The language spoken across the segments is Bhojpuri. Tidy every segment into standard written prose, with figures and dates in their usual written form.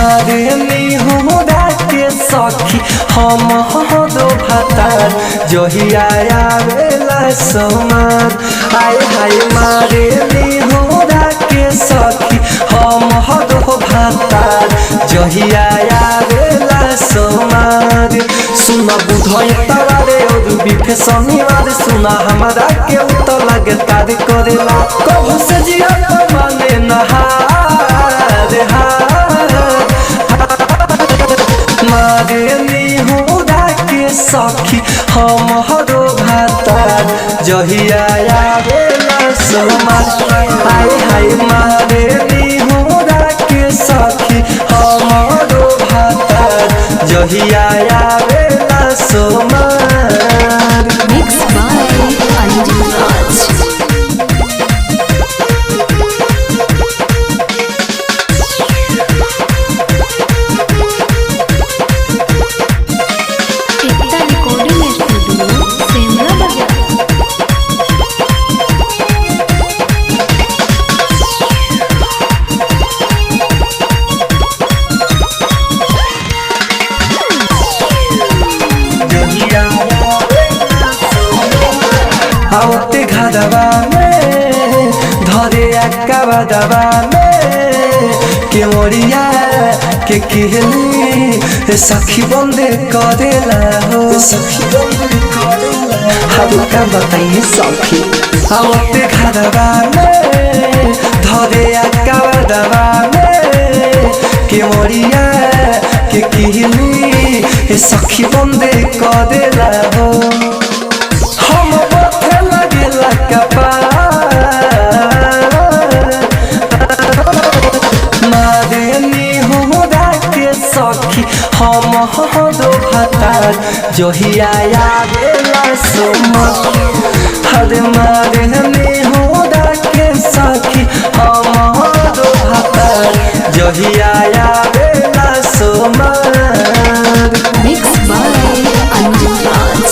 मारे निहुरा के सखी हम दो भातार जहिया आवेला सोमार। आय हाय मारे निहुरा के सखी हम दो भातार जहिया आवेला सोमार। सुना बुधय तवारे और बिफे शनिवार सुना हमारा के तो लगे तार करेला कबू से जिया तो माने नहार मारे निहुरा के सखी हम दो भातार जहिया आवेला सोमार। हाय हाय मारे निहुरा के सखी हम दो भातार जहिया आवेला सोमार। Mixed by Anjum Raj. Ekta recording studio Semra बाजार। आवते घरवा में धरे अक्का दबा में के मोरिया के कहली सखी बंदे करेला हो सखी बंदे करेला हम का बताइए सखी। आवते घरवा में धरे अक्का दबा में के मोरिया के कहली सखी बंदे करेला हो। हम बथे लगेला कपार मारे निहुरा के सखी हम दो भातार जहिया आवेला सोमार। हरे मारे निहुरा के सखी हम दो भातार जहिया आवेला सोमार। Mixed by Anjum Raj.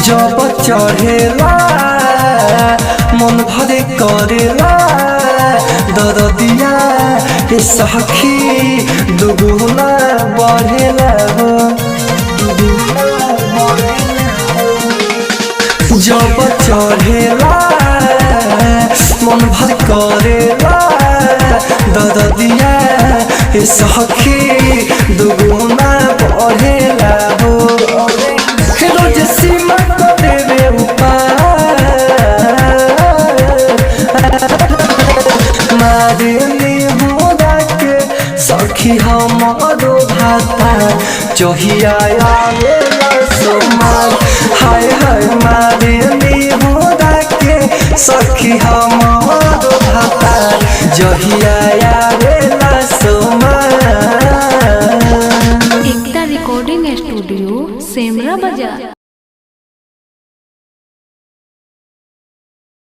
जब चढ़ेला मन भरे करेला दरदिया सखी दुगुना बढ़ेला हो जब चढ़ेला मन भर करेला दरदिया सखी दुगुना बढ़ेला हो। रोज सीमा को देवे उपार मारे निहुरा के सखी हम दो भातार जहिया आवेला सोमार। हाय हाय मारे निहुरा के सखी हम दो भातार जहिया आवेला सोमार। एकता रिकॉर्डिंग स्टूडियो सेमरा बाजार।